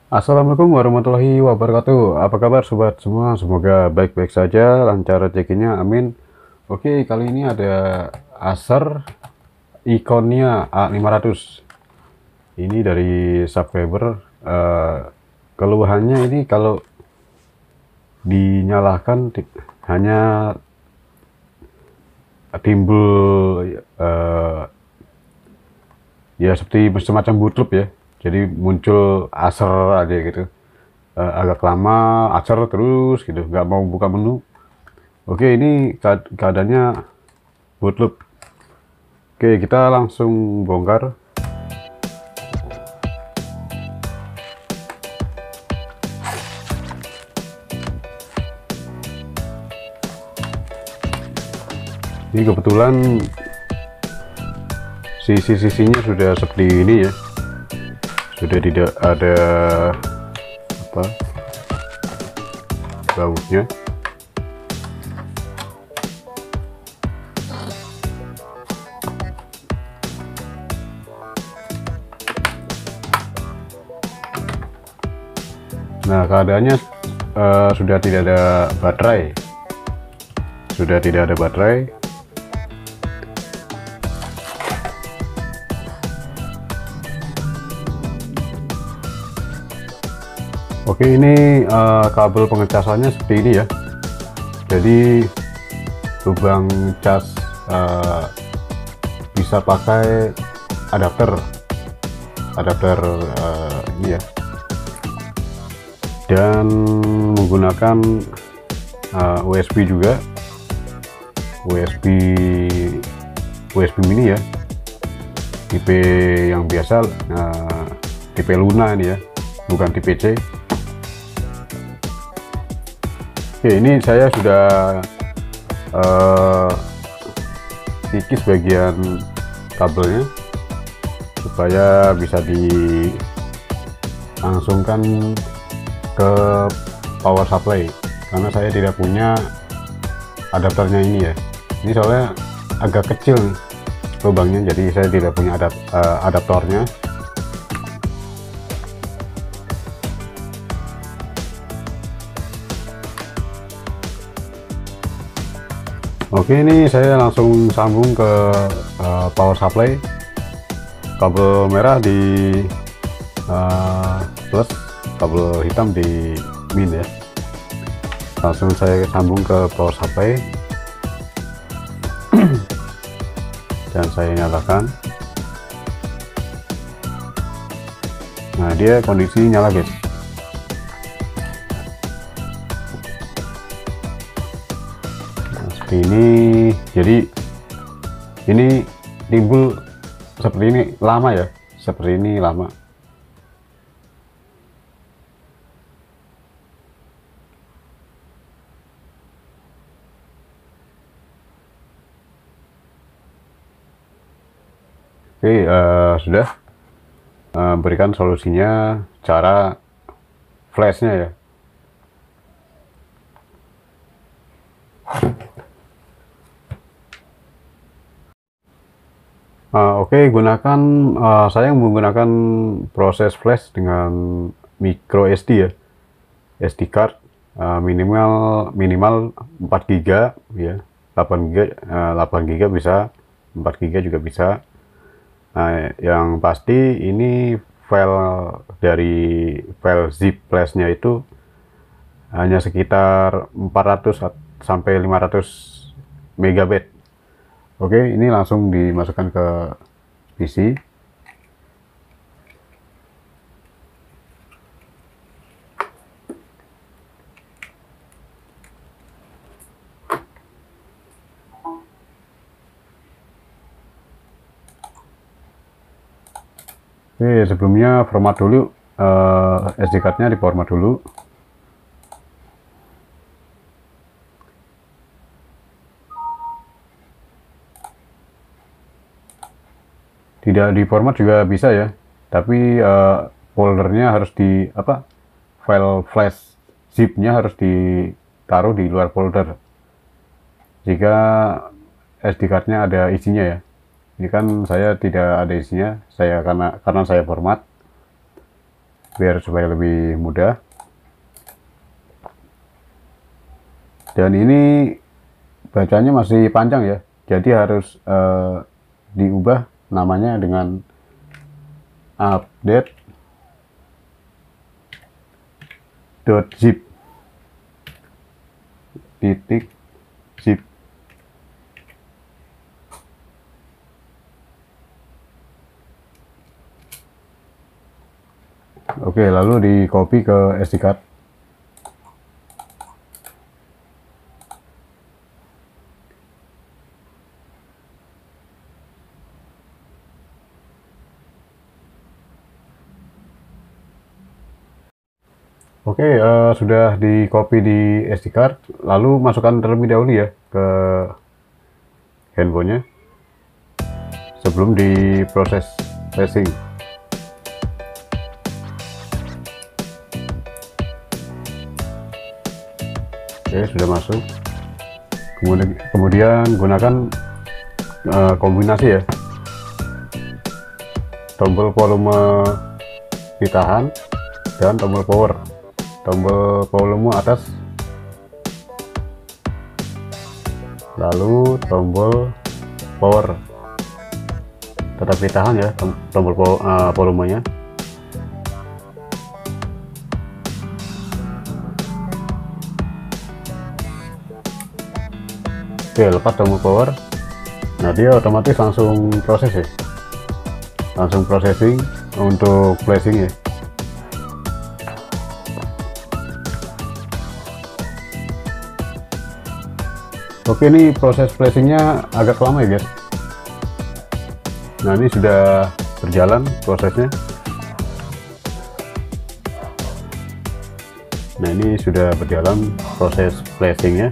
Assalamualaikum warahmatullahi wabarakatuh. Apa kabar sobat semua? Semoga baik-baik saja, lancar rezekinya, amin. Oke, kali ini ada Acer Iconia A500. Ini dari subscriber. Keluhannya ini kalau dinyalakan hanya timbul ya seperti semacam bootloop ya. Jadi muncul Acer aja gitu. Agak lama Acer terus gitu, nggak mau buka menu. Oke, ini keadaannya bootloop. Oke, kita langsung bongkar. Ini kebetulan sisi-sisinya sudah seperti ini ya, sudah tidak ada apa bautnya. Nah, keadaannya sudah tidak ada baterai, sudah tidak ada baterai. Oke, ini kabel pengecasannya seperti ini ya. Jadi lubang cas bisa pakai adapter ini ya, dan menggunakan USB juga, USB mini ya, tipe yang biasa, tipe Luna ini ya, bukan tipe C. Oke, ini saya sudah kikis bagian kabelnya supaya bisa dilangsungkan ke power supply, karena saya tidak punya adapternya ini ya. Ini soalnya agak kecil nih lubangnya, jadi saya tidak punya adaptornya. Oke, ini saya langsung sambung ke power supply. Kabel merah di plus, kabel hitam di min ya. Langsung saya sambung ke power supply dan saya nyalakan. Nah, dia kondisi nyala guys. Ini jadi ini timbul seperti ini lama ya, seperti ini lama. Oke, sudah berikan solusinya, cara flashnya ya. Oke, gunakan saya menggunakan proses flash dengan micro SD ya, SD card, minimal 4 GB ya, 8 GB bisa, 4 GB juga bisa. Nah, yang pasti ini file dari file zip flashnya itu hanya sekitar 400 sampai 500 MB. Oke, ini langsung dimasukkan ke PC. Oke, sebelumnya format dulu, SD card-nya diformat dulu. Tidak di format juga bisa ya, tapi foldernya harus di file flash zipnya harus ditaruh di luar folder jika SD cardnya ada isinya ya. Ini kan saya tidak ada isinya, saya karena saya format. biar supaya lebih mudah. Dan ini bacanya masih panjang ya, jadi harus diubah namanya dengan update.zip .zip. Oke, lalu di copy ke SD card. Oke, sudah di copy di SD card, lalu masukkan terlebih dahulu ya ke handphonenya sebelum diproses flashing. Oke, sudah masuk. Kemudian gunakan kombinasi ya, tombol volume ditahan dan tombol power. Tombol volume atas, lalu tombol power tetap ditahan ya, tombol volumenya. Oke, lepas tombol power, nah dia otomatis langsung proses ya, langsung processing untuk flashing ya. Oke, ini proses flashingnya agak lama ya guys. Nah, ini sudah berjalan prosesnya. Nah, ini sudah berjalan proses flashingnya.